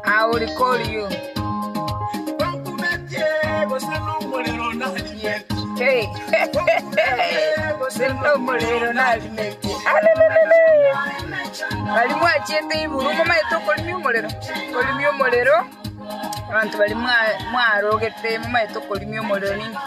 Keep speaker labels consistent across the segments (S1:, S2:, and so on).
S1: I will call you. Hey, bali mwachete iburu mama etoko limyo molero abantu bali mwarogete mama etoko limyo molero ni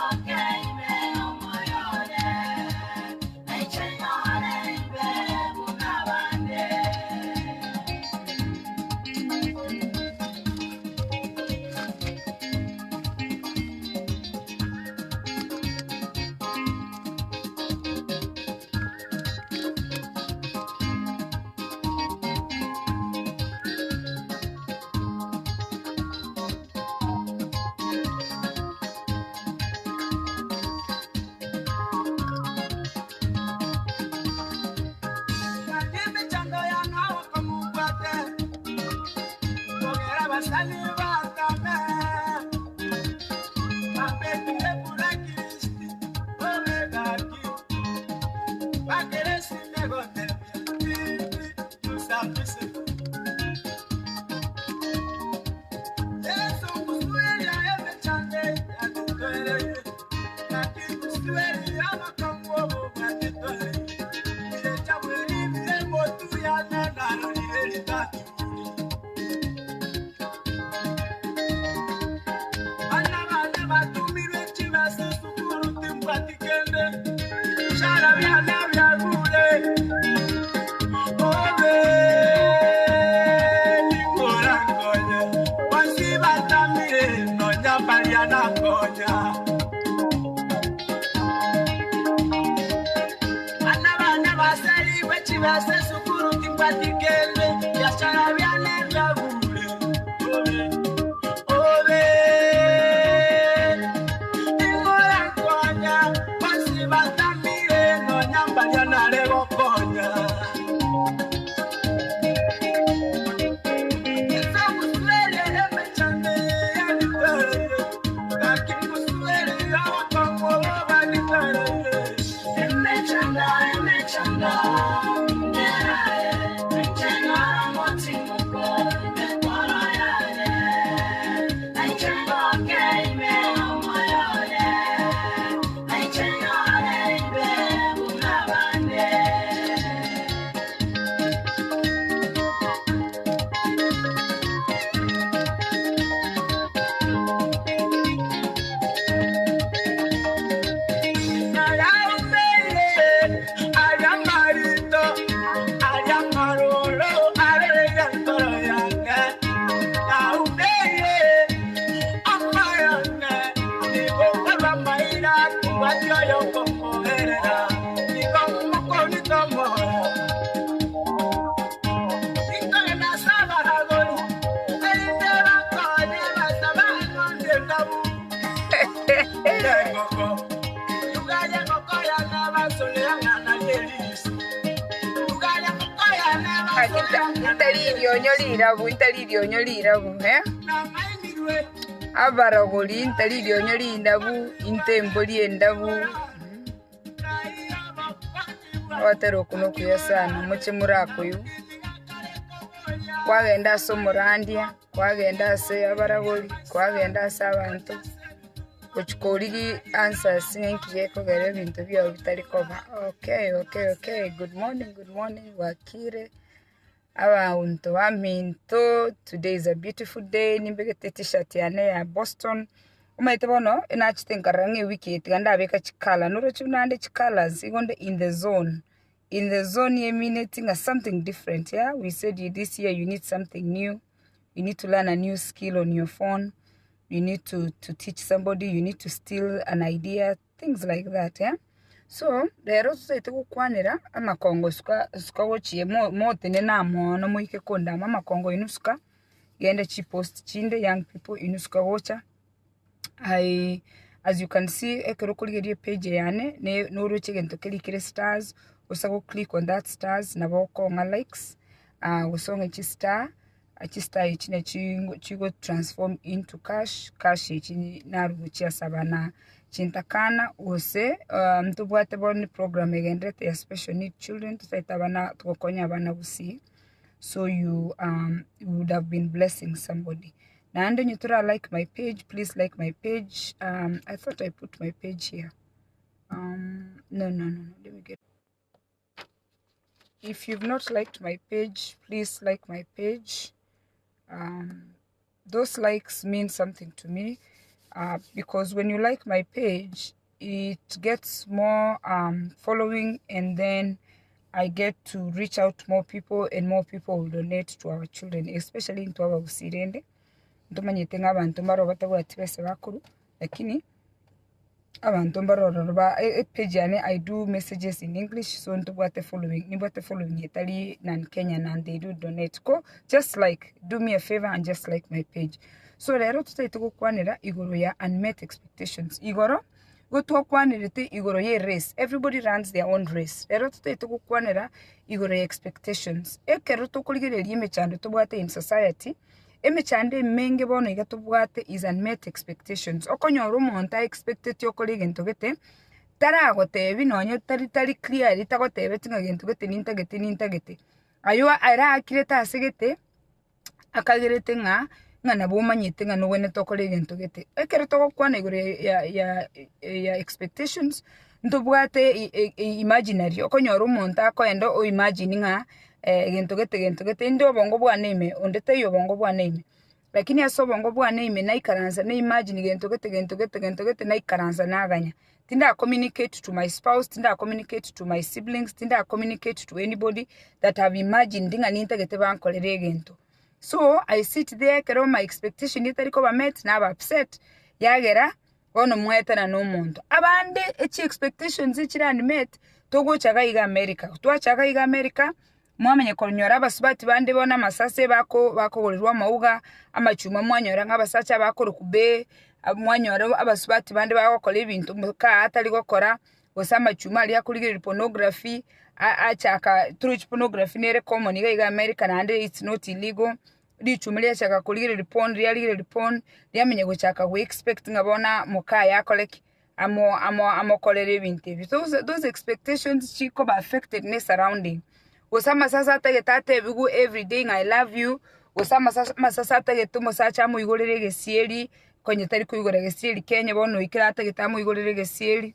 S1: intalidio nyolirabu abaragoli intalidio nyolindabu intemboli endabu watero kuno kuyasana muche murakoyu kwagenda so murandia kwagenda se abaragoli kwagenda se abantu kuchkoligi answers nkiye kogere bintu byo bitari koba. Okay, good morning wakire abantu baminto. Today is a beautiful day. Nimbegete t-shirt yane ya Boston umaite bono inachitenkarange wiki tiganda beka chikala nuro chunande chikala sigonde in the zone ye meaning something different. Yeah, we said this year you need something new, you need to learn a new skill on your phone, you need to teach somebody, you need to steal an idea, things like that. Yeah, So rero tusaite gukwanira amakongo suka gochie motene na mono muike kondama amakongo inusuka gende chi post chinde young people inusuka gocha. As you can see ekero kuligerie page yane ne noruche gento kere stars usago click on that stars na boko nga likes usonge chi star ichi ne chigo transform into cash ichi naruchia sabana chintakana use mtubwate boni program egendete ya special need children tusaita bana tukokonya bana busi, so you would have been blessing somebody. Now and you like my page, please like my page. I thought I put my page here. No, let me get. If you've not liked my page, please like my page. Those likes mean something to me, because when you like my page, it gets more following, and then I get to reach out to more people, and more people will donate to our children, especially into our usirende. Ntumanyite nk'abantu mbaro batabwati bese bakuru, lakini abantu mbaro ba page yane I do messages in English, so ntubwate following yetali nan Kenya, and they do donate ko, just like do me a favor and just like my page. So rero tutaite gukwanira igoro ya unmet expectations. Igoro gutwakwanirite igoro ye race. Everybody runs their own race. Rero tutaite gukwanira igoro ya expectations. Ekero tukuligereria emechando tubwate in society. Emechande menge bono igatubwate is unmet expectations. Okonyora umuntu expected yokore gento gete taragotebi nonyo tari clear itagotebe tinga gento gete nintagete ayo ara akireta asegete akagerete nga nabo manyite nga nowene tokore gento gete ekero tokwana igure ya expectations ntubwate imaginary. Okonyora umuntu akoenda o imagine nga gento gete indi obongo bwaneme ondete yobongo bwaneme, lakini aso obongo bwaneme na ikaranza na imagine gento gete na ikaranza naganya. Tinda communicate to my spouse, tinda communicate to my siblings, tinda communicate to anybody that have imagined dinga nintagete bankolere gento. So I sit there kero my expectation itariko ba met na ba upset yagera ono mwetana no muntu abande echi expectations ichirani met togo chaga iga America twachaga iga America mwamenye kolnyora basubati bande bona masase bakogorirwa mauga amachuma mwanyora ngabasacha bakoro kube mwanyora abasubati bande bakokola ibintu muka atali gokora osama chuma ali akuligira pornography achaka through pornography nere common iga America and it's not illegal. Dichumlia chaka kuligire porn yamenye guchaka we expect ngabona muka yakoleki amo kolere bintu. Those expectations chiko ba affected ne surrounding. Osama sasa tagetate bigu every day I love you. Osama sasa tagetumo sacha mu igorere gesieri konye tari kuigorere gesieri Kenya bono ikirata getamu igorere gesieri.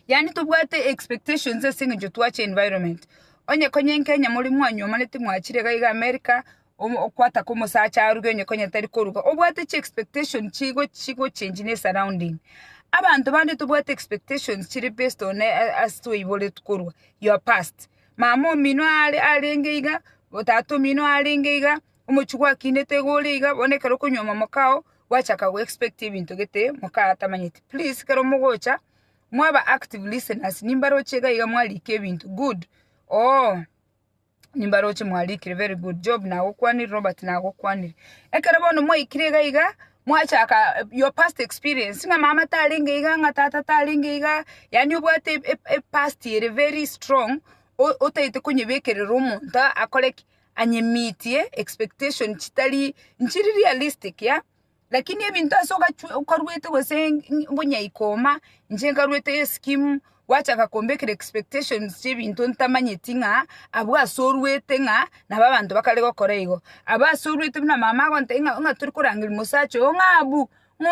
S1: Yani tubwate expectations esinga jo twache environment. Onye konye Kenya muri mwanyo manete mwachire ga America okwata komo sacha arugenye konye tari koruga. Obwate chi expectation chigo change ne surrounding. Abantu bande tubwate expectations chiri based on as to ibole tukorwa your past. Mamo mino alengeiga botato mino alengeiga umuchugwa kinete goleiga bonekero kunyoma mokao wachaka go expect ibintu gete moka atamanyiti. Please kero mugocha mwaba active listeners nimbarochega iga mwalike ibintu good. Nimbaroche mwalike very good job na gokwani Robert na gokwani ekero bono mwikirega iga mwachaka your past experience nga mama talengeiga nga tata talengeiga yani ubwate past yere very strong otaite kunyebekerera umuntu akoleki anyemitie expectation chitali nchiri realistic ya, lakini ebintu asoga ukarwete wose mbunya ikoma njenga rwete scheme wachaka kombekera expectations chebintu ntamanyiti nga abwa sorwete nga na babantu bakale gokora igo aba sorwete na mama gonte nga turi kurangira musacho ngabu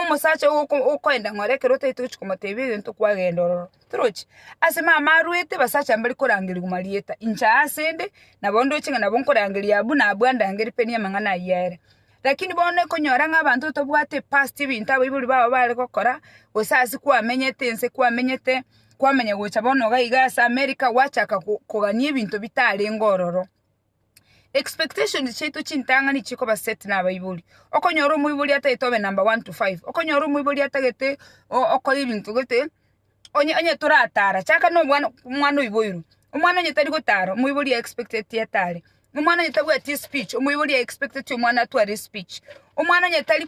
S1: musacha ukoenda ngorekero taito chikomotebe into kwagendororo trochi ase mama ruete basacha mbali korangiri gumalieta incha asende na bondo chinga na bonkorangiri abu na abwanda ngeri penia mangana yere, lakini bone konyora ngabantu tobwate past ibintu abibuli baba bale gokora osasi kwamenyete nse kwamenyete kwamenya gocha bono gaiga asa America wachaka kugania ibintu bitale ngororo. Expectations chetu chintanga ni chiko ba set na bayibuli okonyoro muibuli ata itobe number 1 to 5 okonyoro muibuli ata gete okoli bintu gete onye turatara chaka no mwana uiboiru umwana onye tari gotara muibori expected yatare umwana onye tabu ati speech muibori expected umwana twari speech umwana onye tari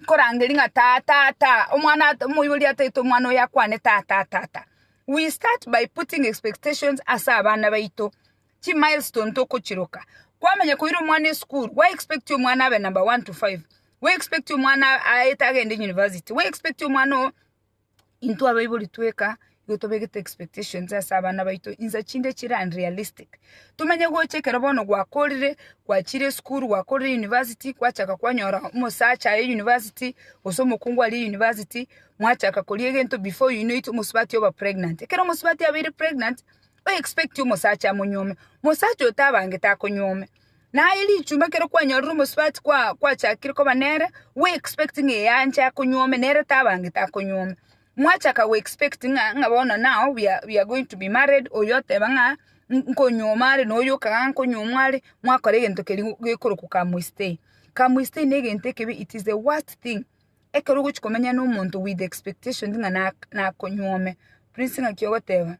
S1: korangeri nga ta umwana muibori ataito umwana yakwane ta. We start by putting expectations asa abana baito chi milestone to kuchiruka kwamenya kuira umwana school we expect umwana abe number 1 to 5 we expect umwana aitagende university we expect umwana into abaibuli tweka yotobegete expectations asa abana baito inza chinde chira unrealistic tumenye gochekera bono gwakorire kwachire school gwakorire university kwachaka kwanyora musacha ya university osomo kungwa ali university mwachaka kolie gento before you know it musubati oba pregnant ekero musubati abiri pregnant we expect musacha munyome musacha otabange takonyome na ili chumba kero kwanyora musubati kwa chakire ko banere we expecting yanja kunyome nere tabange takonyome mwachaka we expecting ngabona now we are going to be married oyote banga nkonyomare noyo kanko nyomare mwakore gento keri gekoro kukamwiste kamwiste negente kebe it is the worst thing ekero guchikomenya no muntu with expectation dinga na konyome prince ngakiyogoteba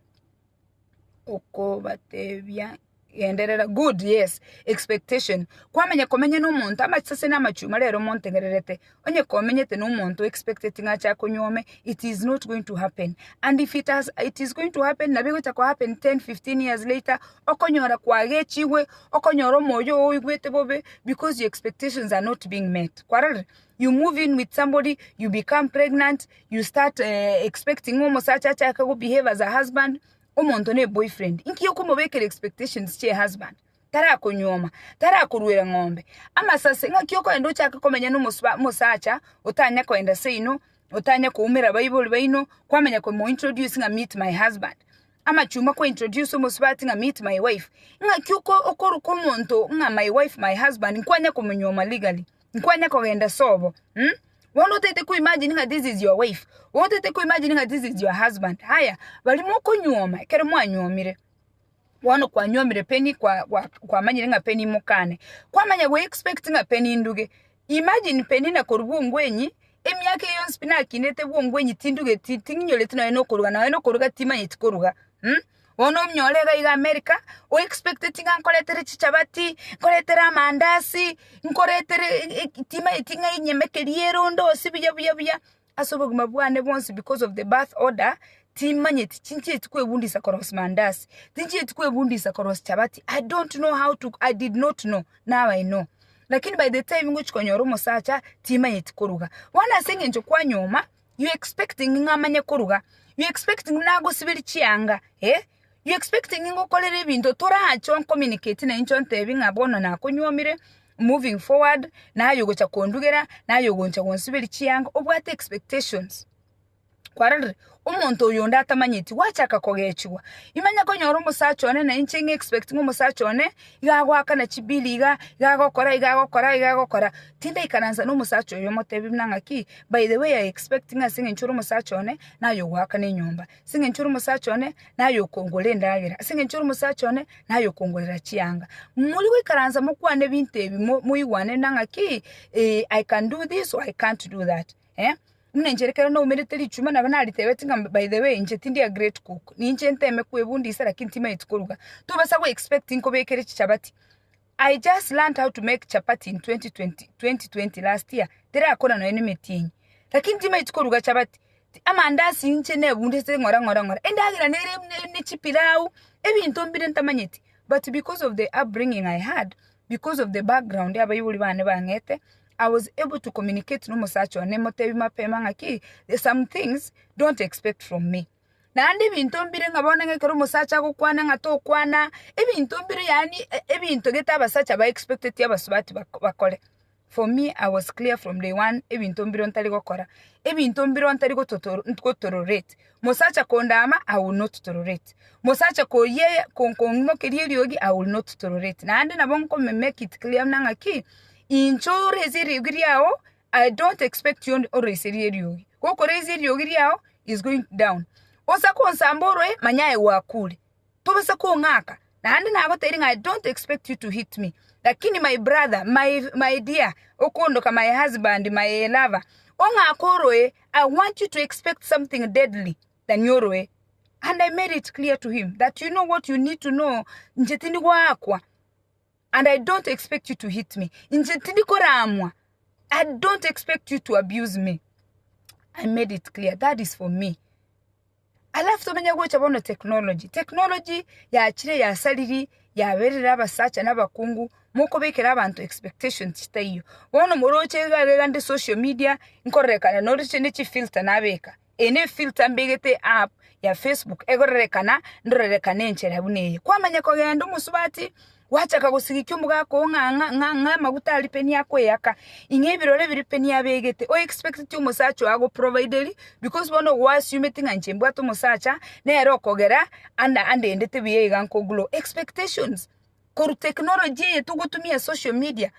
S1: oko batebya yenderera good yes expectation kwamenya komenya no muntu amachase na machuma rero montengererete onye komenyete no muntu expecting acha konyome it is not going to happen and if it is going to happen nabigo chako happen 10-15 years later okonyora kwage chiwe okonyora moyo oigwete bobe because your expectations are not being met kwarare you move in with somebody you become pregnant you start expecting almost acha go behave as a husband omuntu ne boyfriend inkiyo kumubekera expectations che husband tara konyoma tara kurwera ngombe amasase ngakiyo ko endo chaka komenya no musacha utanya ko enda seino utanya ko umira bible baino kwamenya ko mo introduce nga meet my husband ama chuma ko introduce musubati nga meet my wife ngakiyo ko okoro ko muntu nga my wife my husband nkwanya ko munyoma legally nkwanya ko enda sobo Won't take to imagine that this is your wife. Won't take to imagine that this is your husband. Haya, bali moko nyoma, kere mwa nyomire. Wano kwa nyomire peni kwa manyire nga peni mokane. Kwa manya we expecting a peni nduge. Imagine peni na korubu ngwenyi, emyake yon spina kinete bu ngwenyi tinduge tinginyolete na eno koruga tima yitikoruga. Wono mnyolega iga America o expected nga nkoletere chichabati nkoletere amandasi nkoletere tima itinga inyemekeriero ndo sibuya asoboguma bwane bonse because of the birth order timanye tinchi etukwebundisa koros mandasi tinchi etukwebundisa koros chabati I did not know now I know lakini by the time nguchikonyoro musacha timanye tikoruga wana senge njo kwa nyoma you expecting ngamanye koruga you expecting nago sibiri chianga you expecting ngo kolere ebintu toracho communicate na incho ntebi ngabona na konyomire moving forward na yo gocha kondugera na yo goncha gonsibiri chianga obwate expectations kwarare umuntu oyonda atamanyiti wachaka kogechwa imanya ko nyoro musachone na inche expecting umusachone igagwaka na chibiliga igagokora tinda ikananza no musacho yo motebi mnangaki by the way I expecting asinga nchuru musachone na yo gwaka ne nyomba singa nchuru musachone na yo kongole ndagira singa nchuru musachone na yo kongolera chianga muri we karanza mukwane bintebi muyiwane nangaki I can do this or I can't do that Mnenjerekera no military chuma na bana alitebetinga by the way nje tindi a great cook ni nje nteme kwebundisa lakini tima itikoruga tubasa we expecting ko bekere chapati I just learned how to make chapati in 2020 last year tere akona no enemetinyi lakini tima itikoruga chapati amandasi nje ne bundise ngora endagira ne chipilau ebintu mbire ntamanyeti but because of the upbringing I had because of the background abayibuli bane bangete I was able to communicate no musacho ne motebi mapema ngaki some things don't expect from me na andi bintu mbire ngabona ngekero musacha gukwana ngatokwana ebintu mbire yani ebintu geta abasacha ba expected yabasubati bakole for me I was clear from day one ebintu mbire ntali gukora ebintu mbire ntali tolerate musacha kondama I will not tolerate musacha ko ye konkongo keriogi I will not tolerate na andi nabonko me make it clear nangaki incho rezeri yao I don't expect you or rezeri yogi koko rezeri yogi yao is going down osa ko nsamboro manyaye wakule tobasa ko ngaka na andi nago telling I don't expect you to hit me lakini my brother my dear okondo kama my husband my lover onga akoroe I want you to expect something deadly than yorwe. And I made it clear to him that you know what you need to know. Njetini wakwa. And I don't expect you to hit me. Njetini koramwa. I don't expect you to abuse me. I made it clear. That is for me. Alafu tumenya gocha bono technology ya achire ya saliri ya berera abasacha n'abakungu muko bekera abantu expectations kitayo bono muroche gagande social media nkorekana noriche n'iki filter nabeka ene filter mbegete app ya Facebook egorekana ndorekana enchera buneye kwamanya ko genda umusubati wachaka gusigikyo mugako nga maguta ali peni yako yaka ingebirore biri peni yabegete o expect to musacho ago provider because bono was you meeting anchembwa to musacha nero kogera ande ndete biye ganko glow expectations koru technology yetu gutumia social media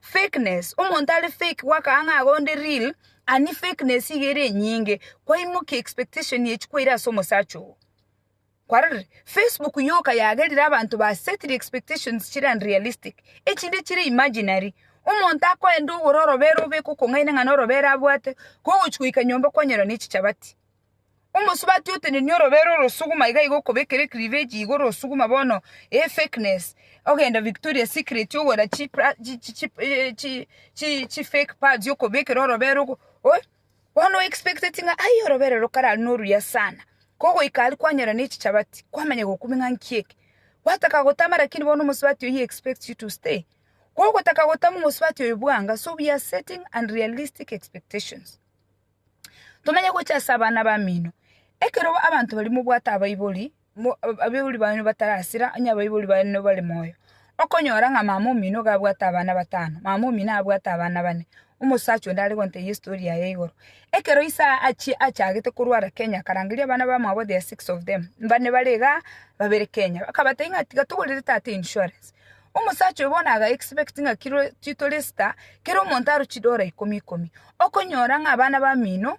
S1: fakeness umontale fake waka anga agonde real ani fakeness igere nyinge kwa imuke expectation yechkwira so musacho kwarare Facebook yoka yagerira abantu ba set expectations chira unrealistic echinde chira imaginary umuntu akwenda urorobero beko kongaine nganorobera abwate ko uchwika nyomba kwanyera n'ichi chabati umusubati utene nyorobero rosuguma igo kobekere cleavage igo rosuguma bono fakeness ogenda Victoria Secret yo wala chi fake pads yo kobekere orobero wono expecting ayo robero rokara noru ya sana koko ikali kwanyera n'ichi chabati kwamanya gokuminga nkeke wataka gotamara kini bono musubati he expects you to stay koko taka gotamu musubati yobwanga so we are setting unrealistic expectations tumenya ko cyasabana bamino ekero abantu bali mu bwata abayiboli abebuli bano batarasira anya abayiboli bano bali moyo okonyora nga mama mino gabwata abana batano mama mino abwata abana bane umusacho ndali konte history ya yegoro ekero isa achagete kurwara Kenya karangiria bana ba mabo there 6 of them bane balega babere Kenya akabatenga tigatugulire tate insurance umusacho bonaga expecting a kilo titolista kero montaru chidora 10 okonyora nga abana ba mino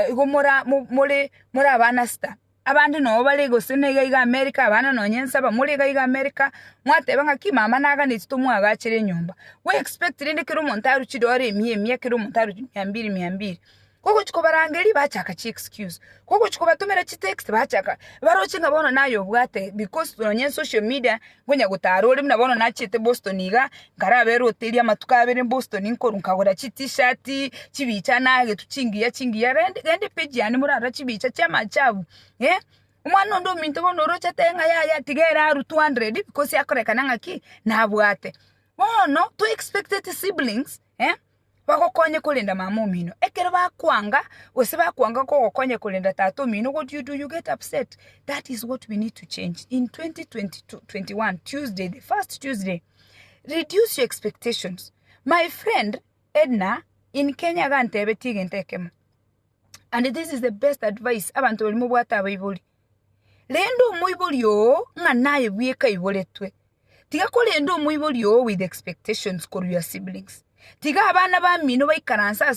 S1: igomora muri abana sta abandi no balego senega iga America abana no nyensa ba muri iga America mwateba nga kimama naga nitito mwaga chire nyumba we expect rinde kiro montaru chidore emie kiro montaru 200 koko chiko barangeri bachaka chi excuse koko chiko batomera chi text bachaka barochinga bono nayo bwate because tunonye social media ngonya gutarore mna bono nachete Boston iga ngarabero hoteli amatuka abere Boston inko nkagura chi t-shirt chibicha nage tuchingiya rende page yani murara chibicha chama chabu umwana ndo minto bono rocha tenga ya tigera aru 200 because yakorekana ngaki nabwate bono to expected siblings bakokonye kulinda mama mino ekero bakwanga wese bakwanga ko kokonye kulinda tato mino what you do you get upset. That is what we need to change in 2021 Tuesday, the first Tuesday. Reduce your expectations. My friend Edna in Kenya gantebe tigentekemo, and this is the best advice abantu bali mu bwata abayibuli lendo muibuli yo nga naye bweka iboletwe tiga kolendo muibuli yo with expectations for your siblings. Tiga abana ba mino baikaransa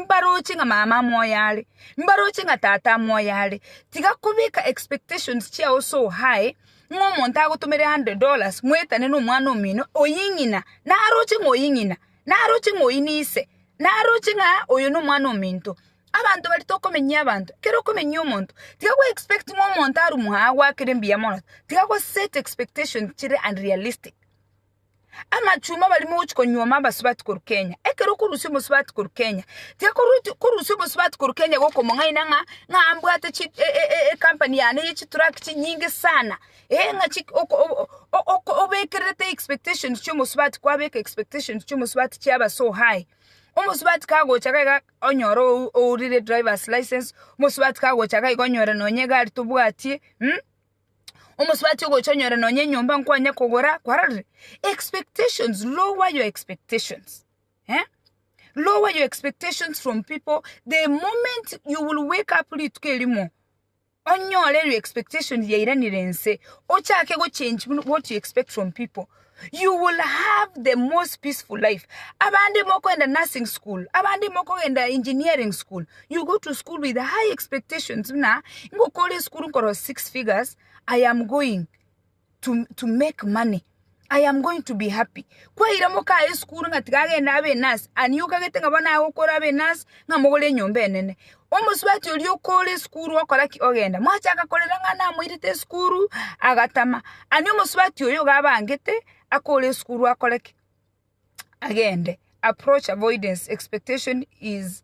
S1: mbarochi nga mama moyale mbarochi nga tata moyale tiga kubika expectations chia so high ngomonta agotumere $100 mwetane no mwana mino oyingina na arochi ngoyinise na arochi nga oyo no mwana minto abantu bali tokomenya abantu kero komenya omuntu tiga ko expect ngomonta aru muhawa kirembiya mono tiga ko set expectations chire unrealistic. Amachuma bali mu chikonyoma basubati ku Kenya ekero kurusi musubati ku Kenya tia kurusi musubati ku Kenya goko mongaina nga ambwate chi company yane yichi track chi nyingi sana nga chi obekerete expectations chu musubati kwa beke expectations chu musubati chiaba so high umusubati kago chakaga onyoro urire driver's license musubati kago chakaga onyora nonyega ali tubwati umusubati go chonyora nonye nyomba nkwanya kogora kwarare expectations. Lower your expectations. Lower your expectations from people. The moment you will wake up litkelimo onyole your expectations yairanirense ochake go change what you expect from people, you will have the most peaceful life. Abandi moko in the nursing school, abandi moko in the engineering school, you go to school with high expectations. Na ngo college school nkoro 6 figures, I am going to make money. I am going to be happy. Kwa ira moka eskuru nga tigagenda abe nas aniuka gete nga bana agokora abe nas nga mogole nyombe enene. Omusubati oli okole eskuru okola ki ogenda. Mwacha akakolera nga na mwirite eskuru agatama. Ani omusubati oyo gabangete akole eskuru akola ki agende. Approach avoidance. Expectation is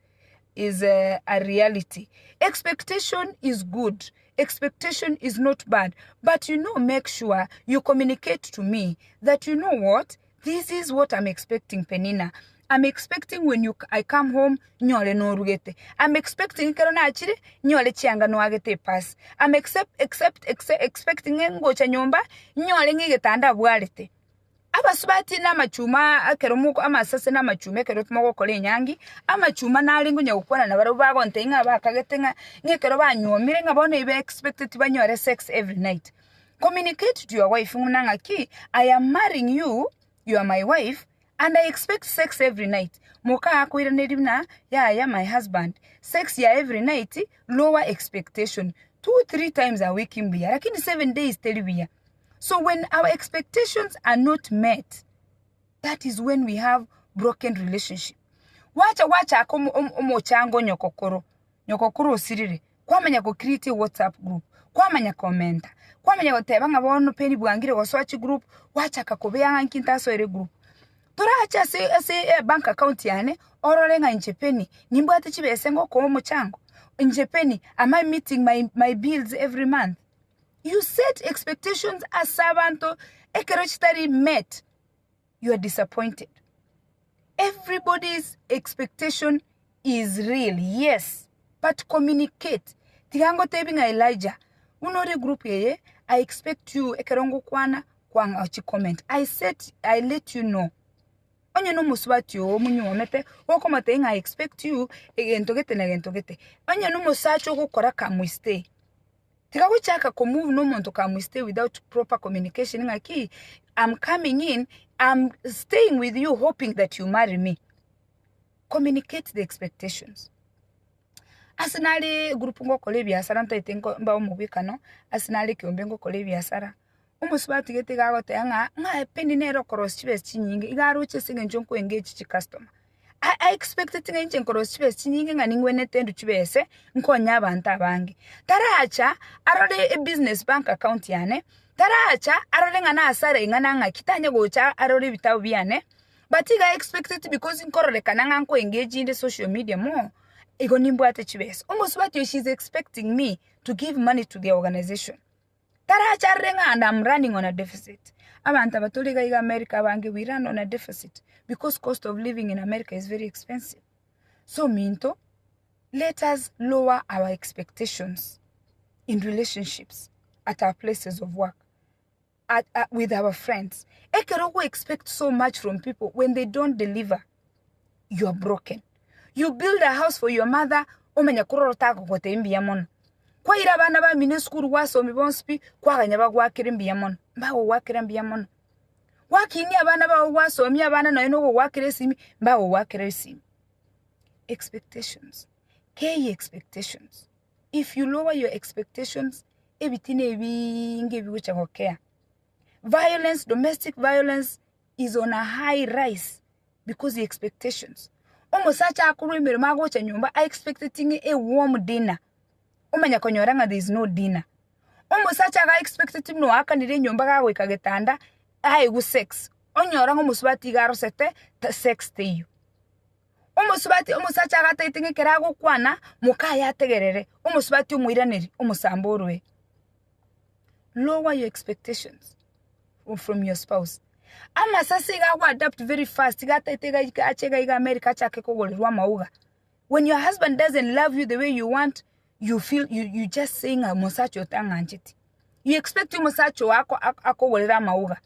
S1: a reality. Expectation is good. Expectation is not bad. But make sure you communicate to me that you know what? This is what I'm expecting, Penina. I'm expecting when I come home, nyole no rugete. I'm expecting kerona achire, nyole chianga no agete pass. I'm expecting ngo cha nyomba, nyole ngigetanda bwarete. Abasubati n'amachuma akeromuko amasase n'amachuma ekerotmo gokole nyangi amachuma nalingo nyakukwana na baro bagonte nga bakagetenga ngekero banyomire nga bone be expected banyore sex every night. Communicate to your wife ngunanga ki I am marrying you, you are my wife and I expect sex every night. Moka akwira nedimna ya my husband. Sex ya every night, lower expectation. 2-3 times a week imbia lakini 7 days telibia. So when our expectations are not met, that is when we have broken relationship. Wacha akomo chango nyokokoro. Nyokokoro sirire. Kwamanya ko create WhatsApp group. Kwamanya commenta. Kwamanya oteba nga bono peni bwangire waswachi group. Wacha kakobea nkinta soere group. Toracha se bank account yane orolenga inchepeni. Nimbwate chibese ngo ko chango. Inchepeni, am I meeting my bills every month? You set expectations as servanto ekerochitari met. You are disappointed. Everybody's expectation is real, yes. But communicate. Tigango tebinga Elijah. Unore group yeye, I expect you ekerongo kwanga achi comment. I let you know. Onye no musubati yo munyu omete wokomate nga expect you egentogete. Onye no musacho gukora kamwiste. Tikakuchaka ko move no muntu kamwiste without proper communication ngaki I'm coming in, I'm staying with you hoping that you marry me. Communicate the expectations. Asinali grupu ngo kole biasara ntaitengo mba omubikano asinali kyombengo kole biasara. Umusubati gete gagote nga pendi nero cross chibes chinyinge igaruche singe njonko engage chi customer. I expected nge cross chibes chinyinge nga ningwene tendu chibese nkonya abantu abange. Taracha arole a business bank account yane. Taracha arole nga na asare nga kitanye gocha arole bitabu byane. But I expected because nkorole kananga nko engage in the social media more. Ego nimbwate chibes. Umusubati she's expecting me to give money to the organization. Taracha renga and I'm running on a deficit. Abantu batoliga iga America bange we run on a deficit because cost of living in America is very expensive. So Minto, let us lower our expectations in relationships, at our places of work, with our friends. Ekerogo expect so much from people. When they don't deliver, you are broken. You build a house for your mother, omenya kurorota gote imbiamon. Kwa ira bana ba mine school waso mi bonspi kwa ganya ba gwakire mbiyamon mbawo wakire mbiyamon wakini abana ba waso mi abana no ino wakire simi mbawo wakire simi. Expectations, key expectations. If you lower your expectations, everything ebinge biwucha ngokea. Violence, domestic violence is on a high rise because the expectations. Omusacha akuru imere magocha nyumba I expecting a warm dinner. Omanya konyoranga there is no dinner. Omusacha ga expected no akanire nyomba ga wekagetanda aigu sex. Onyoranga omusubati garo sete sex to you. Omusacha ga taitinge kerago kwana mukaya tegerere. Omusubati umuiraneri omusamborwe. Lower your expectations from your spouse. Ama sasi ga adapt very fast. Ga taitega achega iga America chake kogolirwa mauga. When your husband doesn't love you the way you want, you feel you just saying a musacho tanganchiti. You expect you musacho ako wolera mauga.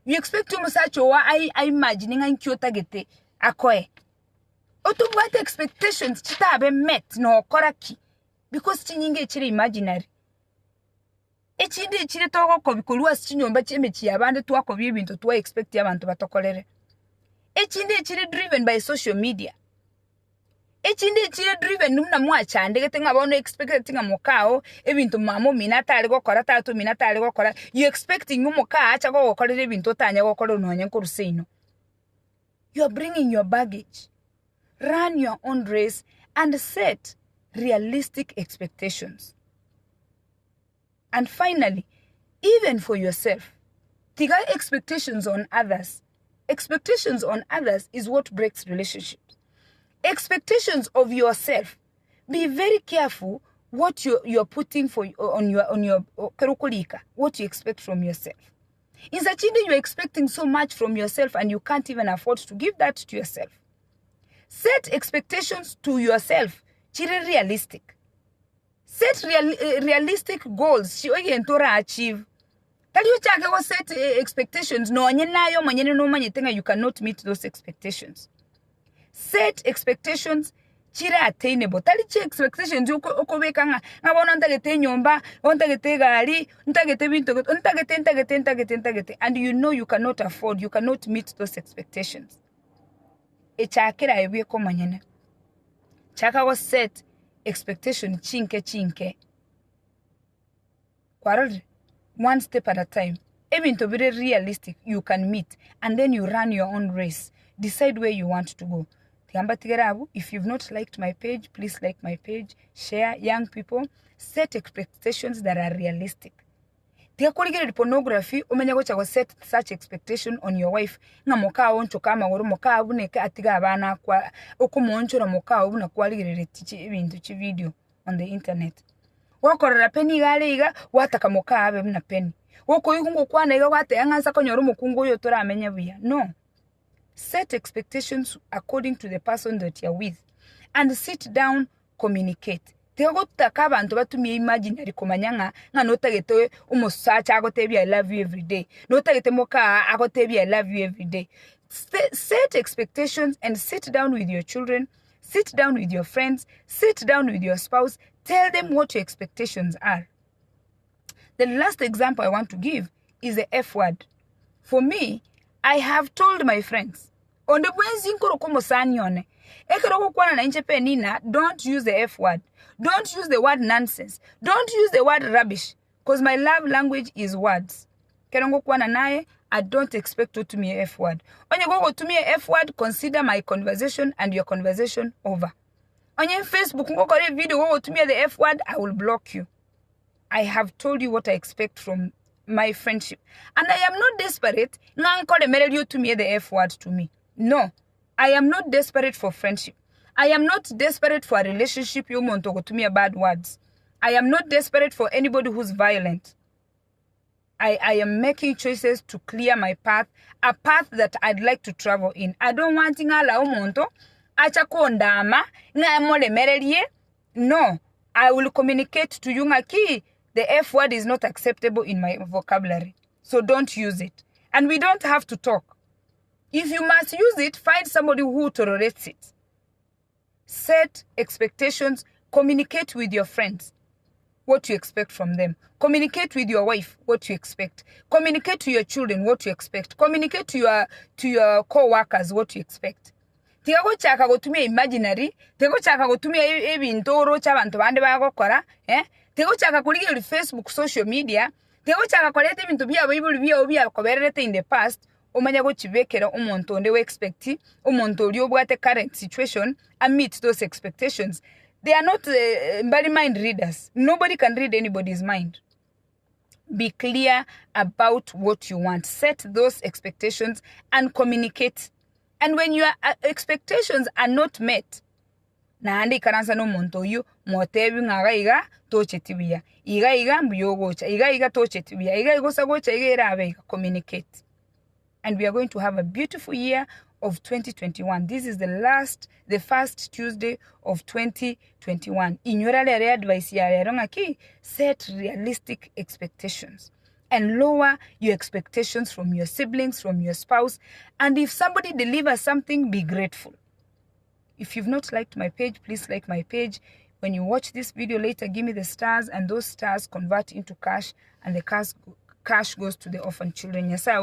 S1: You expect you musacho wa I imagining an kyota gete akoe. Oto what expectations chita be met no koraki because chinyinge chiri imaginary. Echinde chire togo ko bikolwa chinyomba chemechi abande twako bibintu twa expect abantu batokolere. Echinde chire driven by social media. Echinde chire driven numna mwachande getenga bono expecting amokao ebintu mamo minata ali gokora tatu minata ali gokora you expecting umoka acha gokorera ebintu tanya gokora nonye kurusino. You are bringing your baggage. Run your own race and set realistic expectations. And finally, even for yourself, tiga expectations on others. Expectations on others is what breaks relationships. Expectations of yourself. Be very careful what you're putting on your what you expect from yourself. In such you're expecting so much from yourself and you can't even afford to give that to yourself. Set expectations to yourself. Chire realistic. Set realistic goals. Achieve. Tell you set expectations. No, you cannot meet those expectations. Set expectations. Chira attainable. Tali expectations ukobeka ngabona ntagete nyomba, ntagete gari, ntagete bintu, ntagete and you know you cannot afford, you cannot meet those expectations. Echakira ebiye komanyene. Chaka was set expectation chinke. Kwarod one step at a time. Even to be realistic, you can meet and then you run your own race. Decide where you want to go. If you've not liked my page, please like my page, share. Young people, set expectations that are realistic. Pornography, set such expectation on your wife. Na moka oncho kama woro moka abuneka atiga abana kwa okumoncho na moka abuna kwalire ibintu video on the internet. Wakorera peni galiga wataka moka abe na peni. Woko yungu kwana iga wate yanganza konyoro mukungu yo tora amenya buya. No. Set expectations according to the person that you're with. And sit down, communicate. Tegotaka abantu batumye imaginary komanyanga nga notagete umusacha agotebi I love you every day. Notagete moka agotebi I love you every day. Set expectations and sit down with your children, sit down with your friends, sit down with your spouse. Tell them what your expectations are. The last example I want to give is the F word. For me, I have told my friends, on the don't use the F word. Don't use the word nonsense. Don't use the word rubbish. Because my love language is words. I don't expect you to me F word. When you go to me F word, consider my conversation and your conversation over. On your Facebook, video go to me the F word, I will block you. I have told you what I expect from my friendship. And I am not desperate. You to me the F word to me. No. I am not desperate for friendship. I am not desperate for a relationship you want to go to me bad words. I am not desperate for anybody who's violent. I am making choices to clear my path, a path that I'd like to travel in. I don't want ngala umonto acha kondama nga mole merelie. No. I will communicate to you ngaki. The F word is not acceptable in my vocabulary. So don't use it. And we don't have to talk. If you must use it, find somebody who tolerates it. Set expectations. Communicate with your friends what you expect from them. Communicate with your wife what you expect. Communicate to your children what you expect. Communicate to your co-workers what you expect. Tiago chaka go to me imaginary. Tiago chaka go to me ebintoro chabantu bande bagokora. Tego chaka kuliga Facebook, social media. Tego chaka kolete bintu bya Bible bya koberete in the past. Omanya go chibekera umuntu onde we expect. Umuntu oli obwate current situation and meet those expectations. They are not body mind readers. Nobody can read anybody's mind. Be clear about what you want. Set those expectations and communicate. And when your expectations are not met, na andi karansa no monto yu motebi ngaiga tochetibiya iga mbuyogocha iga tochetibiya iga gosa gocha iga rabe communicate. And we are going to have a beautiful year of 2021. This is the first Tuesday of 2021. Inyora le advice ya ronga ki set realistic expectations and lower your expectations from your siblings, from your spouse, and if somebody delivers something, be grateful. If you've not liked my page, please like my page. When you watch this video later, give me the stars, and those stars convert into cash, and the cash goes to the orphan children. Yes, I